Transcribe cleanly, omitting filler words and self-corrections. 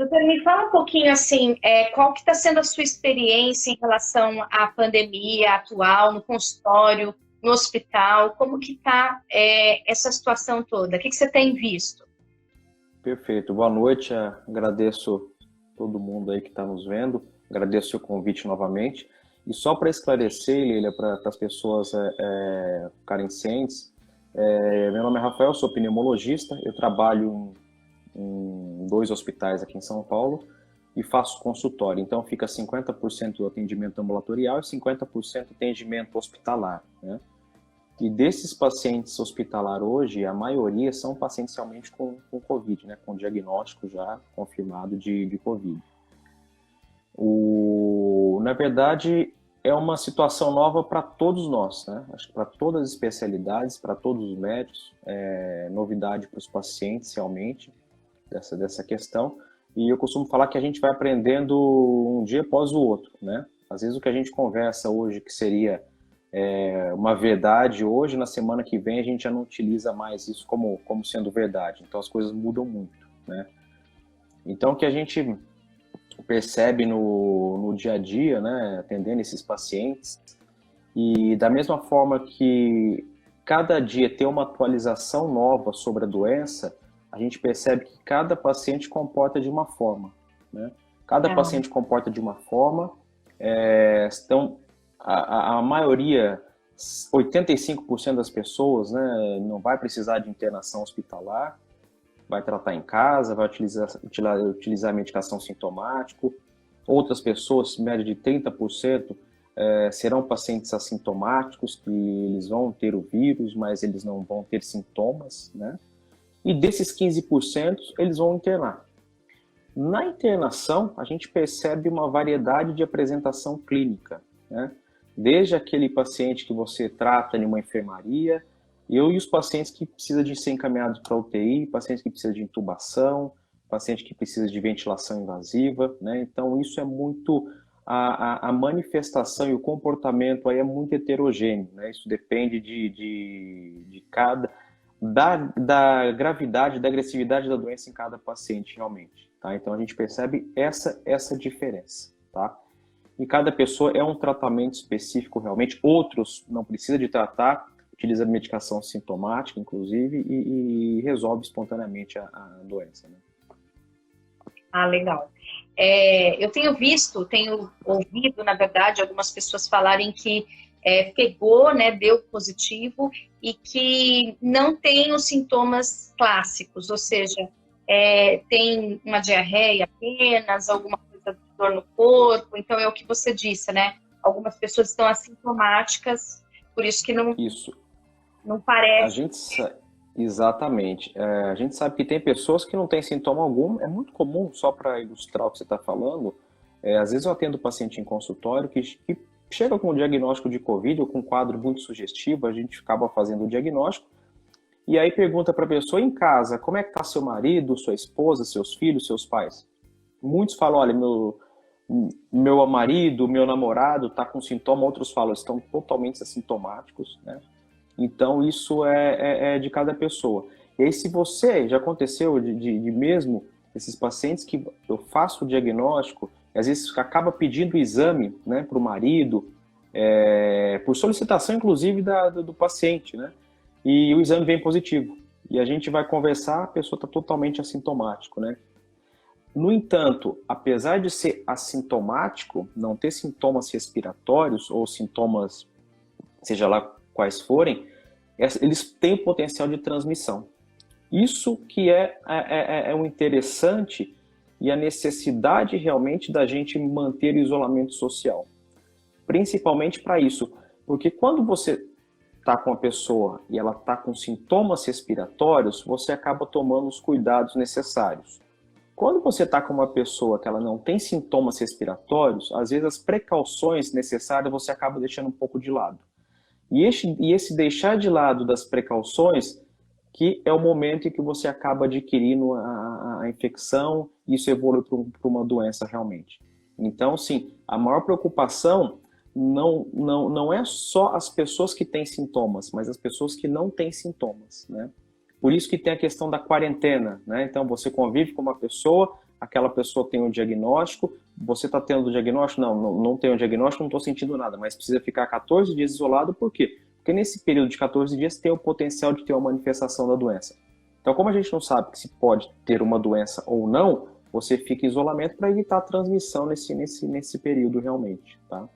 Doutor, me fala um pouquinho assim, qual que está sendo a sua experiência em relação à pandemia atual, no consultório, no hospital, como que está essa situação toda? O que você tem visto? Perfeito. Boa noite. Agradeço todo mundo aí que está nos vendo. Agradeço o convite novamente. E só para esclarecer, Leila, para as pessoas ficarem cientes, meu nome é Rafael, sou pneumologista. Eu trabalho em dois hospitais aqui em São Paulo e faço consultório. Então fica 50% do atendimento ambulatorial e 50% atendimento hospitalar, né? E desses pacientes hospitalar hoje, a maioria são pacientes realmente com Covid, né? Com diagnóstico já confirmado de Covid. Na verdade, é uma situação nova para todos nós, né? Acho que para todas as especialidades, para todos os médicos, novidade para os pacientes realmente, dessa questão. E eu costumo falar que a gente vai aprendendo um dia após o outro, né? Às vezes o que a gente conversa hoje que seria uma verdade hoje, na semana que vem a gente já não utiliza mais isso como sendo verdade. Então as coisas mudam muito, né? Então o que a gente percebe no dia a dia, né, atendendo esses pacientes, e da mesma forma que cada dia tem uma atualização nova sobre a doença, a gente percebe que cada paciente comporta de uma forma, né? Cada Ah, paciente comporta de uma forma, então a maioria, 85% das pessoas, né, não vai precisar de internação hospitalar, vai tratar em casa, vai utilizar medicação sintomática. Outras pessoas, média de 30%, serão pacientes assintomáticos, que eles vão ter o vírus, mas eles não vão ter sintomas, né? E desses 15%, eles vão internar. Na internação, a gente percebe uma variedade de apresentação clínica, né? Desde aquele paciente que você trata em uma enfermaria, e os pacientes que precisam de ser encaminhados para UTI, pacientes que precisam de intubação, paciente que precisa de ventilação invasiva, né? Então, isso é muito... A manifestação e o comportamento aí é muito heterogêneo, né? Isso depende de cada... Da gravidade, da agressividade da doença em cada paciente, realmente, tá? Então, a gente percebe essa diferença, tá? E cada pessoa é um tratamento específico realmente. Outros não precisa de tratar, utiliza medicação sintomática, inclusive, e resolve espontaneamente a doença, né? legal. Eu tenho ouvido, na verdade, algumas pessoas falarem que pegou, né, deu positivo e que não tem os sintomas clássicos, ou seja, tem uma diarreia apenas, alguma coisa de dor no corpo, então é o que você disse, né? Algumas pessoas estão assintomáticas, por isso que Isso. não A parece. gente exatamente. A gente sabe que tem pessoas que não têm sintoma algum. É muito comum, só para ilustrar o que você está falando, às vezes eu atendo paciente em consultório que chega com um diagnóstico de Covid ou com um quadro muito sugestivo, a gente acaba fazendo o diagnóstico, e aí pergunta para a pessoa em casa, como é que está seu marido, sua esposa, seus filhos, seus pais? Muitos falam, olha, meu marido, meu namorado está com sintoma, outros falam, estão totalmente assintomáticos, né? Então, isso é de cada pessoa. E aí, se você, já aconteceu de mesmo esses pacientes que eu faço o diagnóstico, e às vezes acaba pedindo o exame, né, para o marido, por solicitação, inclusive, do paciente, né? E o exame vem positivo. E a gente vai conversar, a pessoa está totalmente assintomático, né? No entanto, apesar de ser assintomático, não ter sintomas respiratórios ou sintomas, seja lá quais forem, eles têm o potencial de transmissão. Isso que é o interessante e a necessidade realmente da gente manter o isolamento social. Principalmente para isso, porque quando você está com a pessoa e ela está com sintomas respiratórios, você acaba tomando os cuidados necessários. Quando você está com uma pessoa que ela não tem sintomas respiratórios, às vezes as precauções necessárias você acaba deixando um pouco de lado. E esse deixar de lado das precauções, que é o momento em que você acaba adquirindo a infecção e isso evolui para uma doença realmente. Então, sim, a maior preocupação não é só as pessoas que têm sintomas, mas as pessoas que não têm sintomas, né? Por isso que tem a questão da quarentena, né? Então, você convive com uma pessoa, aquela pessoa tem um diagnóstico, você está tendo o diagnóstico? Não tem o diagnóstico, não estou sentindo nada, mas precisa ficar 14 dias isolado, por quê? Porque nesse período de 14 dias tem o potencial de ter uma manifestação da doença. Então, como a gente não sabe se pode ter uma doença ou não, você fica em isolamento para evitar a transmissão nesse período realmente, tá?